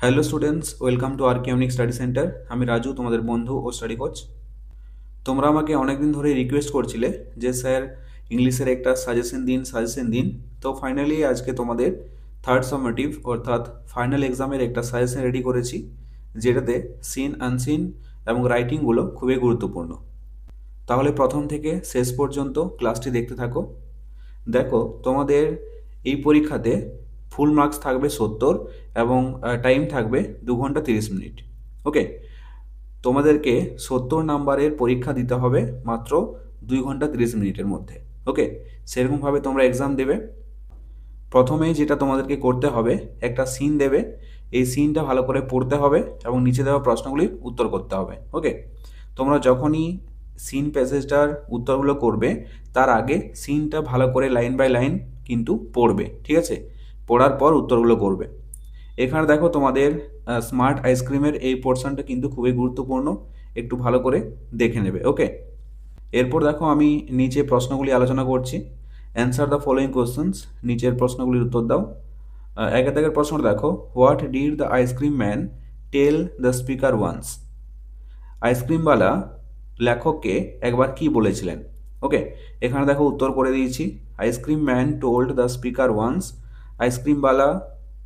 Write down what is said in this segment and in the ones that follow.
Hello students, welcome to আর্কিওনিক study centre. আমি রাজু, তোমাদের বন্ধু ও স্টাডি কোচ। তোমরা আমাকে অনেকদিন ধরে রিকোয়েস্ট করছিলে যে স্যার ইংলিশের একটা সাজেশন দিন। তো ফাইনালি আজকে তোমাদের থার্ড সামেটিভ অর্থাৎ ফাইনাল এক্সামের একটা সাজেশন রেডি করেছি, যেটাতে সিন আনসিন এবং রাইটিংগুলো খুবই গুরুত্বপূর্ণ। তাহলে প্রথম থেকে শেষ পর্যন্ত ক্লাসটি দেখতে থাকো। দেখো, তোমাদের এই পরীক্ষাতে ফুল মার্কস থাকবে 70 এবং টাইম থাকবে 2 ঘন্টা 30 মিনিট। ওকে, তোমাদেরকে 70 নাম্বারের পরীক্ষা দিতে হবে মাত্র 2 ঘন্টা 30 মিনিটের মধ্যে। ওকে, সেরকমভাবে তোমরা এক্সাম দেবে। প্রথমেই যেটা তোমাদেরকে করতে হবে, একটা সিন দেবে, এই সিনটা ভালো করে পড়তে হবে এবং নিচে দেওয়া প্রশ্নগুলির উত্তর করতে হবে। ওকে, তোমরা যখনই সিন প্যাসেজটার উত্তরগুলো করবে, তার আগে সিনটা ভালো করে লাইন বাই লাইন কিন্তু পড়বে, ঠিক আছে? পড়ার পর উত্তরগুলো করবে। এখানে দেখো, তোমাদের স্মার্ট আইসক্রিমের এই পোর্শনটা কিন্তু খুবই গুরুত্বপূর্ণ, একটু ভালো করে দেখে নেবে। ওকে, এরপর দেখো আমি নিচে প্রশ্নগুলি আলোচনা করছি। অ্যান্সার দ্য ফলোয়িং কোশ্চেন্স, নিচের প্রশ্নগুলির উত্তর দাও। একের দাগের প্রশ্নটা দেখো, what did the ice cream man tell the speaker once? আইসক্রিমওয়ালা লেখককে একবার কি বলেছিলেন? ওকে, এখানে দেখো উত্তর করে দিয়েছি। Ice cream man told the speaker once, আইসক্রিমওয়ালা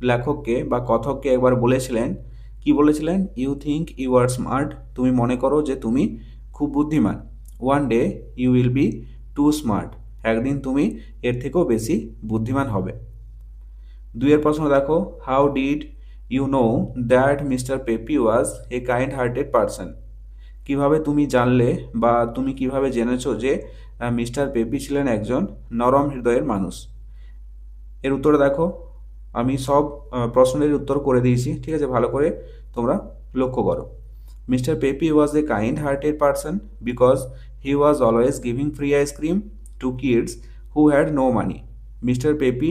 লেখককে বা কথককে একবার বলেছিলেন, কি বলেছিলেন? You think you are smart, তুমি মনে করো যে তুমি খুব বুদ্ধিমান। One day you will be too smart, একদিন তুমি এর থেকেও বেশি বুদ্ধিমান হবে। দুইয়ের প্রশ্ন দেখো, how did you know that mister Pepi was a kind hearted person? কিভাবে তুমি জানলে বা তুমি কিভাবে জেনেছো যে মিস্টার পেপি ছিলেন একজন নরম হৃদয়ের মানুষ? এর উত্তরে দেখো, আমি সব প্রশ্নের উত্তর করে দিয়েছি, ঠিক আছে? ভালো করে তোমরা লক্ষ্য করো। Mister Pepi was a kind hearted person because he was always giving free ice cream to kids who had no money. Mister Pepi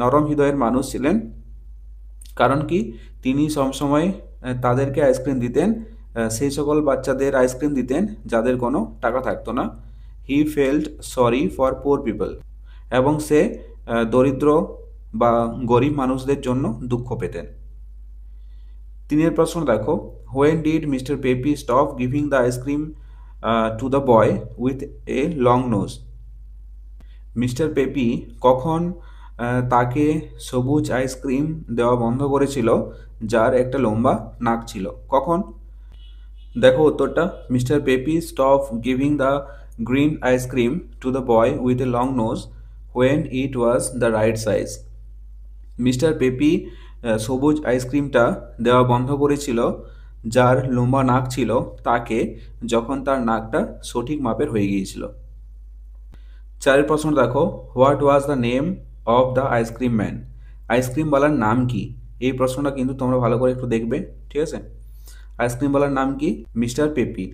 নরম হৃদয়ের মানুষ ছিলেন, কারণ কি তিনি সবসময় তাদেরকে আইসক্রিম দিতেন, সেই সকল বাচ্চাদের আইসক্রিম দিতেন যাদের কোনো টাকা থাকতো না। He felt sorry for poor people, এবং সে দরিদ্র বা গরিব মানুষদের জন্য দুঃখ পেতেন। তিনের প্রশ্ন দেখো, when did mister Pepi stop giving the ice cream to the boy with a long nose? Mister Pepi কখন তাকে সবুজ আইসক্রিম দেওয়া বন্ধ করেছিল যার একটা লম্বা নাক ছিল? কখন? দেখো উত্তরটা, mister Pepi stop giving the green ice cream to the boy with a long nose when it was the right size. Mister Pepi সবুজ আইসক্রিমটা দেওয়া বন্ধ করেছিল যার লম্বা নাক ছিল তাকে, যখন তার নাকটা সঠিক মাপের হয়ে গিয়েছিল। চারের প্রশ্ন দেখো, what was the name of the ice cream man? আইসক্রিমওয়ালার নাম কি? এই প্রশ্নটা কিন্তু তোমরা ভালো করে একটু দেখবে, ঠিক আছে? আইসক্রিমওয়ালার নাম কি? Mister peppy.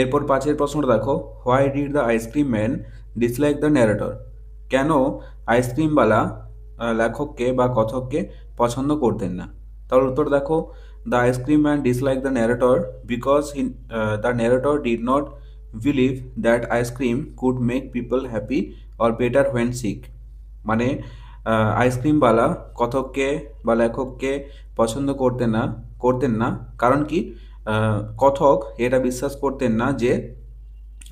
এরপর পাঁচের প্রশ্নটা দেখো, why did the ice cream man dislike the narrator? কেন আইসক্রিমওয়ালা লেখককে বা কথককে পছন্দ করতেন না? তাহলে উত্তর দেখো, the ice cream man dislike the narrator because the narrator did not believe that ice cream could make people happy or better when sick. মানে আইসক্রিমওয়ালা কথককে বা লেখককে পছন্দ করতেন না, কারণ কি কথক এটা বিশ্বাস করতেন না যে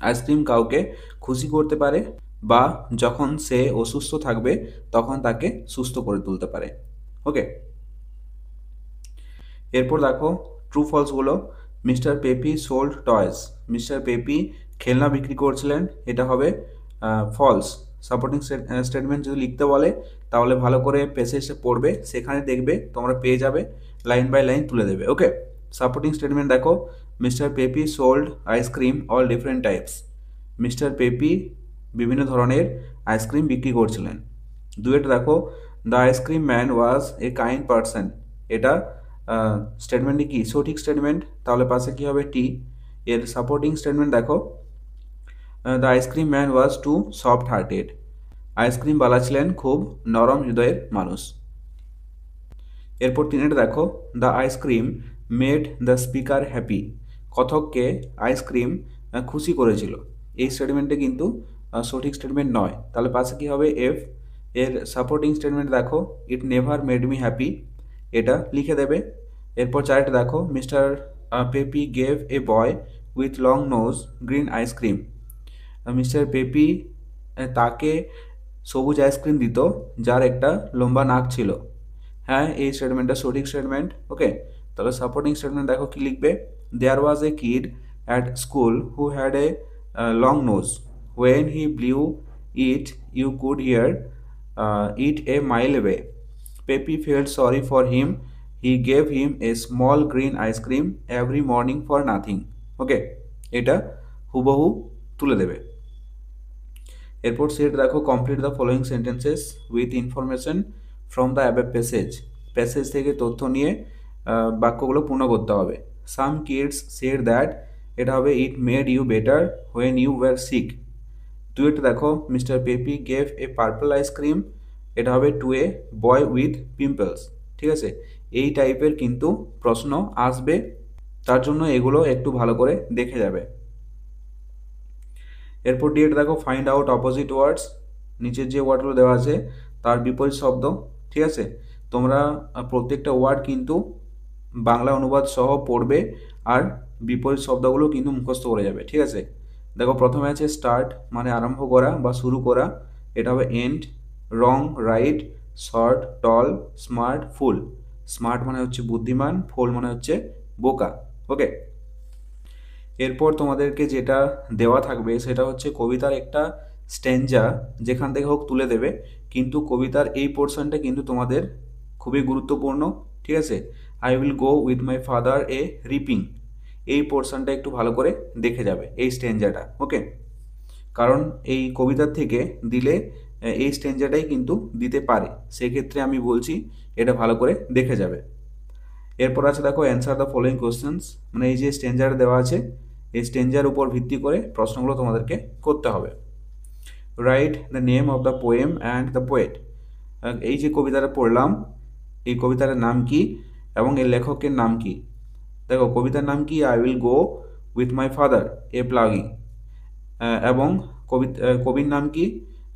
আইসক্রিম কাউকে খুশি করতে পারে বা যখন সে অসুস্থ থাকবে তখন তাকে সুস্থ করে তুলতে পারে। ওকে, এরপর দেখো ট্রু ফলসগুলো। Mr Peppy sold toys, Mr Peppy খেলনা বিক্রি করছিলেন, এটা হবে ফলস। সাপোর্টিং স্টেটমেন্ট যদি লিখতে বলে তাহলে ভালো করে প্যাসেজটা পড়বে, সেখানে দেখবে তোমরা পেয়ে যাবে, লাইন বাই লাইন তুলে দেবে। ওকে, সাপোর্টিং স্টেটমেন্ট দেখো, mister Peppy sold ice cream all different types. Mister peppy বিভিন্ন ধরনের আইসক্রিম বিক্রি করছিলেন। দুয়েটা দেখো, the ice cream man was a kind person, এটা স্টেটমেন্টটি কি? সঠিক স্টেটমেন্ট, তাহলে পাশে কি হবে? টি। এর সাপোর্টিং স্টেটমেন্ট দেখো, the ice cream man was too soft hearted, আইসক্রিমওয়ালা ছিলেন খুব নরম হৃদয়ের মানুষ। এরপর তিনেটা দেখো, the ice cream made the speaker happy, কথককে আইসক্রিম খুশি করেছিল। এই স্টেটমেন্টে কিন্তু সঠিক স্টেটমেন্ট নয়, তাহলে পাশে কি হবে? এফ। এর সাপোর্টিং স্টেটমেন্ট দেখো, it never made me happy, এটা লিখে দেবে। এরপর চারটে দেখো, mister peppy gave a boy with long nose green ice cream. Mister Pepi তাকে সবুজ আইসক্রিম দিত যার একটা লম্বা নাক ছিল। হ্যাঁ, এই স্টেটমেন্টটা সঠিক স্টেটমেন্ট। ওকে, তাহলে সাপোর্টিং স্টেটমেন্ট দেখো কি লিখবে, there was a kid at school who had a long nose, when he blew it you could hear it a mile away, Peppy felt sorry for him, he gave him a small green ice cream every morning for nothing. Okay, এটা হুবহু তুলে দেবে। এরপর set দেখো, complete the following sentences with information from the above passage. Passage থেকে তথ্য নিয়ে বাক্যগুলো পূর্ণ করতে হবে। সাম কিডস সেড দ্যাট, এটা হবে it made you better when you were sick. টুয়েট দেখো, mister peppy gave a purple ice cream, এটা হবে to a boy with pimples. ঠিক আছে, এই টাইপের কিন্তু প্রশ্ন আসবে, তার জন্য এগুলো একটু ভালো করে দেখে যাবে। এরপর ডিএড দেখো, ফাইন্ড আউট অপোজিট ওয়ার্ডস, নিচের যে ওয়ার্ডগুলো দেওয়া আছে তার বিপরীত শব্দ। ঠিক আছে, তোমরা প্রত্যেকটা ওয়ার্ড কিন্তু বাংলা অনুবাদ সহ পড়বে আর বিপরীত শব্দগুলো কিন্তু মুখস্থ করে যাবে। ঠিক আছে, দেখো প্রথমে আছে স্টার্ট, মানে আরম্ভ করা বা শুরু করা, এটা হবে end. Wrong, right, short, tall, smart, full. Smart মানে হচ্ছে বুদ্ধিমান, ফুল মানে হচ্ছে বোকা। ওকে, এরপর তোমাদেরকে যেটা দেওয়া থাকবে সেটা হচ্ছে কবিতার একটা স্ট্যাঞ্জা, যেখান থেকে হোক তুলে দেবে, কিন্তু কবিতার এই পোর্শনটা কিন্তু তোমাদের খুবই গুরুত্বপূর্ণ। ঠিক আছে, I will go with my father A reaping, এই পোর্শনটা একটু ভালো করে দেখে যাবে, এই স্ট্যাঞ্জাটা। ওকে, কারণ এই কবিতার থেকে দিলে এই স্ট্যাঞ্জাটাই কিন্তু দিতে পারে, সেক্ষেত্রে আমি বলছি এটা ভালো করে দেখে যাবে। এরপর আছে দেখো, অ্যান্সার দ্য ফলোয়িং কোশ্চেন্স, মানে এই যে স্ট্যাঞ্জার দেওয়া আছে এই স্ট্যাঞ্জার উপর ভিত্তি করে প্রশ্নগুলো তোমাদেরকে করতে হবে। Write the name of the poem and the poet, এই যে কবিতাটা পড়লাম এই কবিতাটার নাম কি এবং এর লেখকের নাম কি। দেখো কবিতার নাম কি, I will go with my father a ploughing, এবং কবির নাম কি,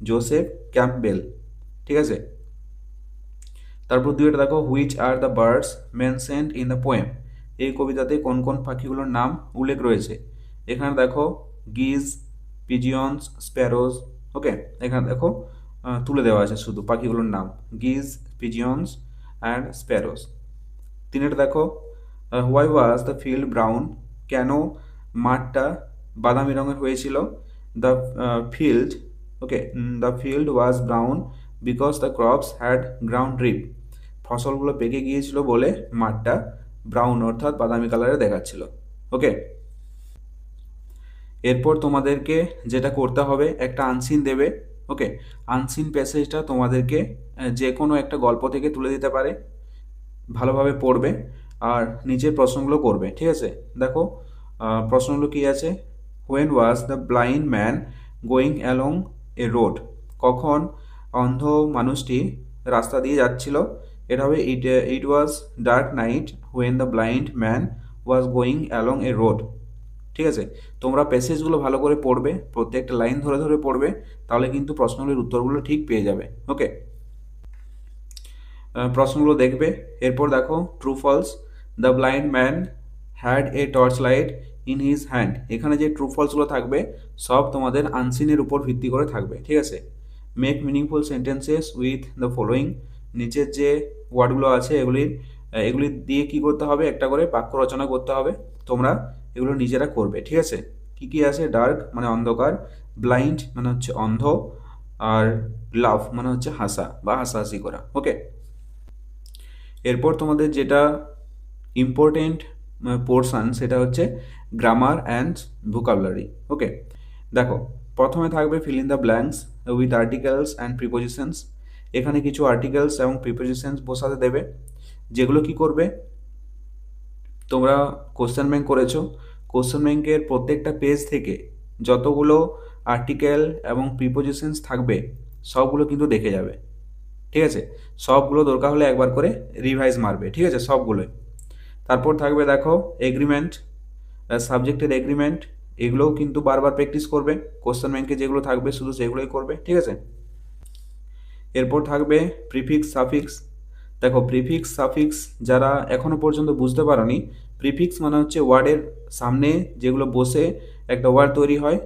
জোসেফ ক্যাম্পবেল। ঠিক আছে, তারপর দুইটা দেখো, which are the birds mentioned in the poem, এই কবিতাতে কোন কোন পাখিগুলোর নাম উল্লেখ রয়েছে। এখানে দেখো গিজ, পিজিয়ন্স, স্প্যারোজ। ওকে, এখানে দেখো তুলে দেওয়া আছে শুধু পাখিগুলোর নাম, গিজ, পিজিয়ন্স অ্যান্ড স্প্যারোজ। তিনেরটা দেখো, why was the field brown, কেন মাঠটা বাদামি রঙের হয়েছিল। The field, okay, the field was brown because the crops had ground drip, ফসলগুলো পেকে গিয়েছিল বলে মাঠটা ব্রাউন অর্থাৎ বাদামি কালারে দেখাচ্ছিল। ওকে, এরপর তোমাদেরকে যেটা করতে হবে, একটা আনসিন দেবে। ওকে, আনসিন প্যাসেজটা তোমাদেরকে যে কোনো একটা গল্প থেকে তুলে দিতে পারে, ভালোভাবে পড়বে আর নিচের প্রশ্নগুলো করবে। ঠিক আছে, দেখো প্রশ্নগুলো কি আছে, when was the blind man going along a road, কখন অন্ধ মানুষটি রাস্তা দিয়ে যাচ্ছিল। এটা হবে it was dark night when the blind man was going along a road. ঠিক আছে, তোমরা প্যাসেজগুলো ভালো করে পড়বে, প্রত্যেকটা লাইন ধরে ধরে পড়বে, তাহলে কিন্তু প্রশ্নগুলির উত্তরগুলো ঠিক পেয়ে যাবে। ওকে, প্রশ্নগুলো দেখবে। এরপর দেখো, true false, the blind man had a torch light in his hand, এখানে যে ট্রু ফলসগুলো থাকবে সব তোমাদের আনসিনের উপর ভিত্তি করে থাকবে। ঠিক আছে, make meaningful sentences with the following, নিচের যে ওয়ার্ডগুলো আছে এগুলি দিয়ে কি করতে হবে, একটা করে বাক্য রচনা করতে হবে। তোমরা এগুলো নিজেরা করবে। ঠিক আছে, কি কি আছে, ডার্ক মানে অন্ধকার, ব্লাইন্ড মানে হচ্ছে অন্ধ, আর লাভ মানে হচ্ছে হাসা বা হাসাহাসি করা। ওকে, এরপর তোমাদের যেটা ইম্পর্টেন্ট পোর্শন সেটা হচ্ছে গ্রামার অ্যান্ড ভোকাবুলারি। ওকে, দেখো প্রথমে থাকবে feel in the blanks with articles and prepositions, এখানে কিছু আর্টিকেলস এবং প্রিপোজিশনস বসাতে দেবে, যেগুলো কি করবে, তোমরা কোশ্চেন ব্যাংক করেছো, কোশ্চেন ব্যাংকের প্রত্যেকটা পেজ থেকে যতগুলো আর্টিকেল এবং প্রিপোজিশনস থাকবে সবগুলো কিন্তু দেখে যাবে। ঠিক আছে, সবগুলো দরকার হলে একবার করে রিভাইজ মারবে। ঠিক আছে, সবগুলোই। তারপর থাকবে দেখো এগ্রিমেন্ট, সাবজেক্টের এগ্রিমেন্ট, এগুলোও কিন্তু বারবার প্র্যাকটিস করবে, কোশ্চেন ব্যাংকে যেগুলো থাকবে শুধু সেগুলোই করবে। ঠিক আছে, এরপর থাকবে প্রিফিক্স সাফিক্স। দেখো প্রিফিক্স সাফিক্স যারা এখনো পর্যন্ত বুঝতে পারোনি, প্রিফিক্স মানে হচ্ছে ওয়ার্ডের সামনে যেগুলো বসে একটা ওয়ার্ড তৈরি হয়,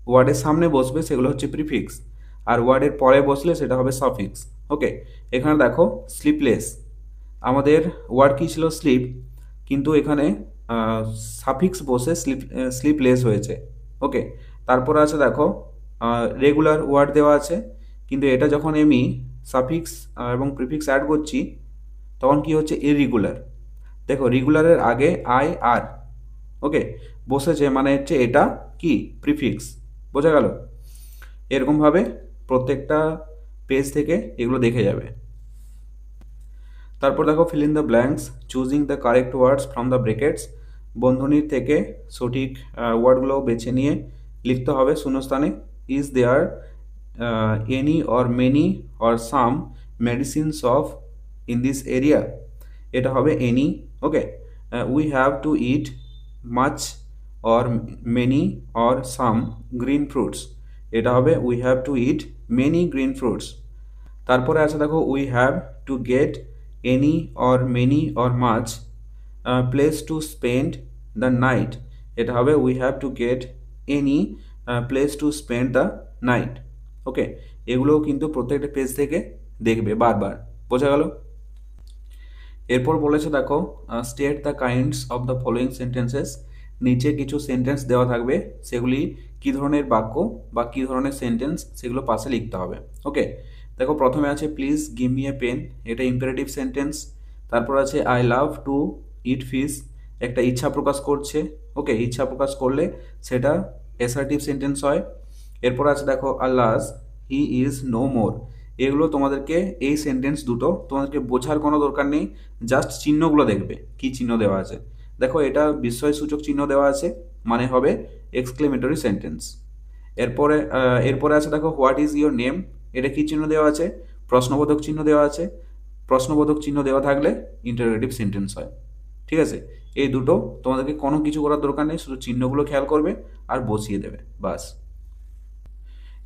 ওয়ার্ডের সামনে বসবে সেগুলো হচ্ছে প্রিফিক্স, আর ওয়ার্ডের পরে বসলে সেটা হবে সাফিক্স। ওকে, এখানে দেখো স্লিপলেস, আমাদের ওয়ার্ড কী ছিল স্লিপ, কিন্তু এখানে সাফিক্স বসে স্লিপলেস হয়েছে। ওকে, তারপর আছে দেখো রেগুলার ওয়ার্ড দেওয়া আছে, কিন্তু এটা যখন আমি সাফিক্স এবং প্রিফিক্স অ্যাড করছি তখন কি হচ্ছে ইররেগুলার। দেখো রেগুলারের আগে আই আর, ওকে, বসেছে মানে হচ্ছে এটা কি প্রিফিক্স। বোঝা গেল? এরকমভাবে প্রত্যেকটা পেজ থেকে এগুলো দেখে যাবে। তারপর দেখো fill in the blanks, choosing the correct words from the brackets, বন্ধনীর থেকে সঠিক ওয়ার্ডগুলো বেছে নিয়ে লিখতে হবে শূন্যস্থানে। Is there any or many or some medicines of in this area, এটা হবে any. Okay, we have to eat much or many or some green fruits, এটা হবে we have to eat many green fruits. তারপরে আছে দেখো we have to get any or many or much place to spend the night, এটা হবে we have to get any place to spend the night. Okay, এগুলোও কিন্তু প্রত্যেকটা page থেকে দেখবে বারবার। বোঝা গেল? এরপর বলেছে দেখো state the kinds of the following sentences, নিচে কিছু সেন্টেন্স দেওয়া থাকবে, সেগুলি কী ধরনের বাক্য বা কী ধরনের সেন্টেন্স সেগুলো পাশে লিখতে হবে। ওকে, দেখো প্রথমে আছে please give me a pen, এটা ইম্পারেটিভ সেন্টেন্স। তারপর আছে I love to eat fish, একটা ইচ্ছা প্রকাশ করছে। ওকে, ইচ্ছা প্রকাশ করলে সেটা অ্যাসার্টিভ সেন্টেন্স হয়। এরপর আছে দেখো আল্লাহস হি ইজ নো মোর, এগুলো তোমাদেরকে এই সেন্টেন্স দুটো তোমাদেরকে বোঝার কোনো দরকার নেই, জাস্ট চিহ্নগুলো দেখবে কি চিহ্ন দেওয়া আছে। দেখো এটা বিস্ময়সূচক চিহ্ন দেওয়া আছে, মানে হবে এক্সক্লেমেটরি সেন্টেন্স। এরপরে আছে দেখো হোয়াট ইজ ইয়োর নেম, এটা কি চিহ্ন দেওয়া আছে? প্রশ্নবোধক চিহ্ন দেওয়া আছে। প্রশ্নবোধক চিহ্ন দেওয়া থাকলে ইন্টারোগেটিভ সেন্টেন্স হয়। ঠিক আছে, এই দুটো তোমাদেরকে কোনো কিছু করার দরকার নেই, শুধু চিহ্নগুলো খেয়াল করবে আর বসিয়ে দেবে, বাস।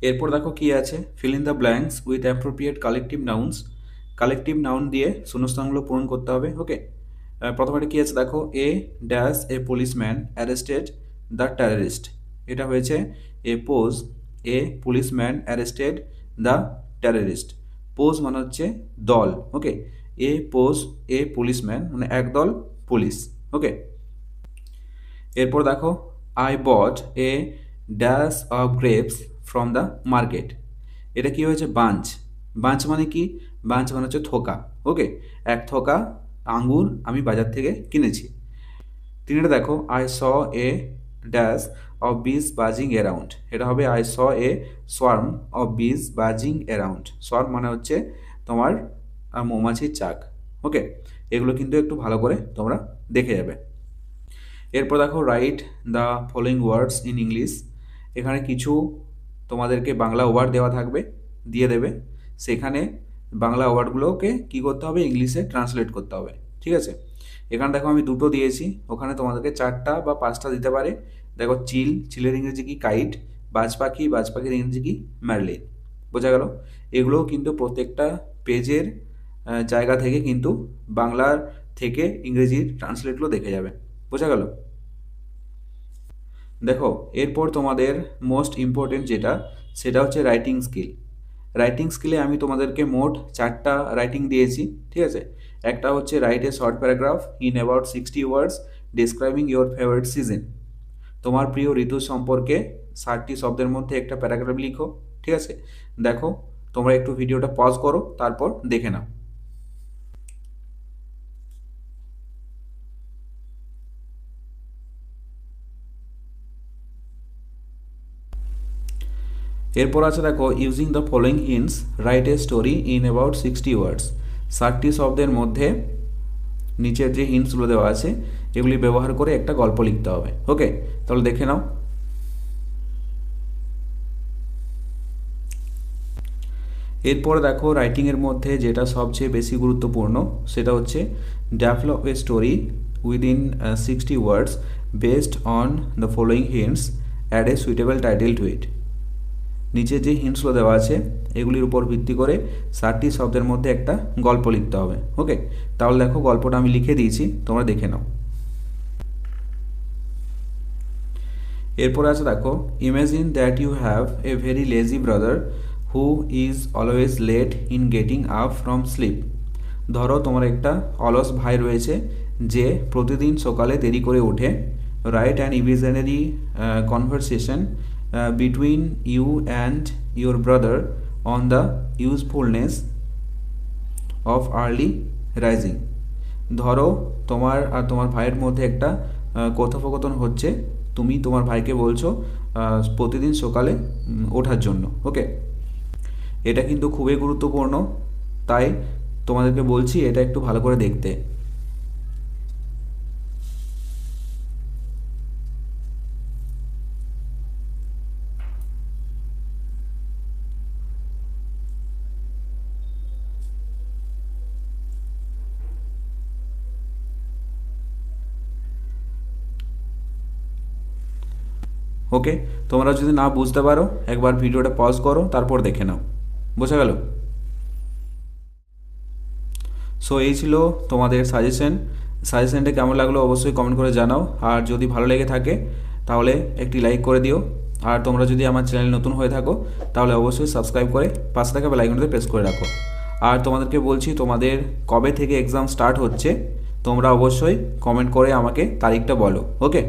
এরপর দেখো কি আছে, feel in the blanks with appropriate collective nouns, collective noun দিয়ে শূন্যস্থানগুলো পূরণ করতে হবে। ওকে, প্রথমে কি আছে দেখো a dash a policeman arrested the terrorist, এটা হয়েছে a posse a policeman arrested the terrorist. Posse মানে হচ্ছে দল। ওকে, এ পোজ এ পুলিশম্যান মানে একদল পুলিশ। ওকে, এরপর দেখো I bought a dash of grapes from the market, এটা কি হয়েছে বাঞ্চ। বাঞ্চ মানে কি? বাঞ্চ মানে হচ্ছে থোকা। ওকে, এক থোকা আঙ্গুর আমি বাজার থেকে কিনেছি। তিনটা দেখো I saw a dash of বিজ বাজিং অ্যারাউন্ড, এটা হবে I saw A swarm of বিজ বাজিং অ্যারাউন্ড। সোয়ার্ম মানে হচ্ছে তোমার মৌমাছির চাক। ওকে, এগুলো কিন্তু একটু ভালো করে তোমরা দেখে যাবে। এরপর দেখো write the following words in English, এখানে কিছু তোমাদেরকে বাংলা ওয়ার্ড দেওয়া থাকবে, দিয়ে দেবে, সেখানে বাংলা ওয়ার্ডগুলোকে কী করতে হবে ইংলিশে ট্রান্সলেট করতে হবে। ঠিক আছে, এখানে দেখো আমি দুটো দিয়েছি, ওখানে তোমাদেরকে 4টা বা 5টা দিতে পারে। দেখো চিল, চিলের ইংরেজি কি কাইট, বাজ পাখি, বাজ পাখির ইংরেজি কি ম্যারলিন। বোঝা গেল? এগুলোও কিন্তু প্রত্যেকটা পেজের জায়গা থেকে কিন্তু বাংলার থেকে ইংরেজির ট্রান্সলেটগুলো দেখে যাবে। বোঝা গেল? দেখো এরপর তোমাদের মোস্ট ইম্পর্টেন্ট যেটা, সেটা হচ্ছে রাইটিং স্কিল। রাইটিং স্কিলে আমি তোমাদেরকে মোট 4টা রাইটিং দিয়েছি। ঠিক আছে, একটা হচ্ছে write a short paragraph in about 60 words describing your favourite season, তোমার প্রিয় ঋতু সম্পর্কে 60টি শব্দের মধ্যে একটা প্যারাগ্রাফ লিখো। ঠিক আছে, দেখো তোমরা একটু ভিডিওটা পজ করো, তারপর দেখে নাও। এরপর আছে দেখো using the following hints write a story in about 60 ওয়ার্ডস, 60টি শব্দের মধ্যে নিচের যে হিন্টসগুলো দেওয়া আছে এগুলি ব্যবহার করে একটা গল্প লিখতে হবে। ওকে, তাহলে দেখে নাও। এরপর দেখো রাইটিংয়ের মধ্যে যেটা সবচেয়ে বেশি গুরুত্বপূর্ণ সেটা হচ্ছে develop a story within 60 words based on the following hints, add a suitable title to it. নিচে যে হিন্টসগুলো দেওয়া আছে এগুলির উপর ভিত্তি করে 60টি শব্দের মধ্যে একটা গল্প লিখতে হবে। ওকে, তাহলে দেখো গল্পটা আমি লিখে দিয়েছি, তোমরা দেখে নাও। এরপরে আছে দেখো, imagine that you have a very lazy brother who is always late in getting up from sleep. ধরো তোমার একটা অলস ভাই রয়েছে যে প্রতিদিন সকালে দেরি করে ওঠে। Write an imaginary conversation between you and your brother on the usefulness of early rising. ধরো তোমার আর তোমার ভাইয়ের মধ্যে একটা কথোপকথন হচ্ছে, তুমি তোমার ভাইকে বলছো প্রতিদিন সকালে ওঠার জন্য। ওকে, এটা কিন্তু খুবই গুরুত্বপূর্ণ, তাই তোমাদেরকে বলছি এটা একটু ভালো করে দেখতে। ওকে, তোমরা যদি না বুঝতে পারো একবার ভিডিওটা পজ করো, তারপর দেখে নাও। বোঝা গেল? সো এই ছিল তোমাদের সাজেশনটা কেমন লাগলো অবশ্যই কমেন্ট করে জানাও, আর যদি ভালো লেগে থাকে তাহলে একটি লাইক করে দিও। আর তোমরা যদি আমার চ্যানেল নতুন হয়ে থাকো তাহলে অবশ্যই সাবস্ক্রাইব করে পাশে থাকা বেল আইকনটাতে প্রেস করে রাখো। আর তোমাদেরকে বলছি, তোমাদের কবে থেকে এক্সাম স্টার্ট হচ্ছে তোমরা অবশ্যই কমেন্ট করে আমাকে তারিখটা বলো। ওকে।